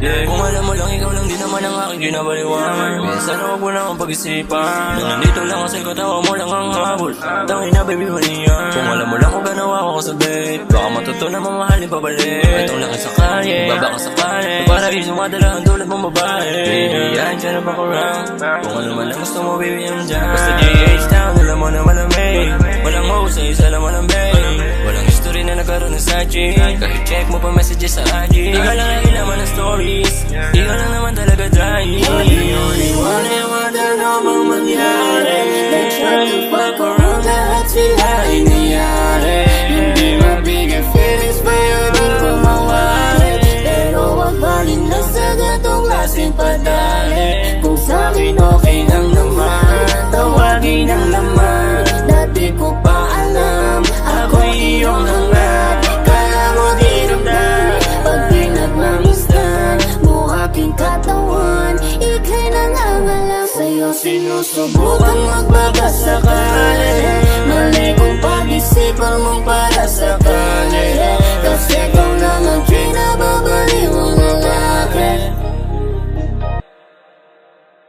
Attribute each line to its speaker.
Speaker 1: Kung alam mo lang, ikaw lang din naman ang aking ginabaliwan. Minsan huwag mo na akong pag-isipan na nandito lang kasi katawa mo lang ang habol. Tangin na baby, mali yan. Kung alam mo lang kung ganawa ko sa date, baka matutunan mamahalin pabalik. Itong lakit sa kalye, baba ka sa kalye, para isumadala ang tulad mong babae. Baby, yan dyan na bakurang. Kung ano man ang gusto mo baby, yan dyan. Basta GH town, alam mo na malamig. Walang hose, isa lang malambing. Walang history na nagkaroon ng side chick. Kahit check mo pa messages sa IG, di ka lang nakilaman ng stories. Di ka lang naman talaga dry. The only one I wonder na bang mangyari. They try to fuck around, lahat sila iniyari. Hindi mabigay feelings pa yun ang kumawari. Pero wag balin lang sa gatong klaseng padali. Kung sa'kin okay lang naman, tawagin ang laman. Dati ko pa alam, ako'y iyong hangat. Kaya mo dinamdam, pag pinagmamistan mo aking katawan, ika'y nangangalam. Sa'yo sinusubukan magbabasakali. Mali kong pag-isipan mong para sa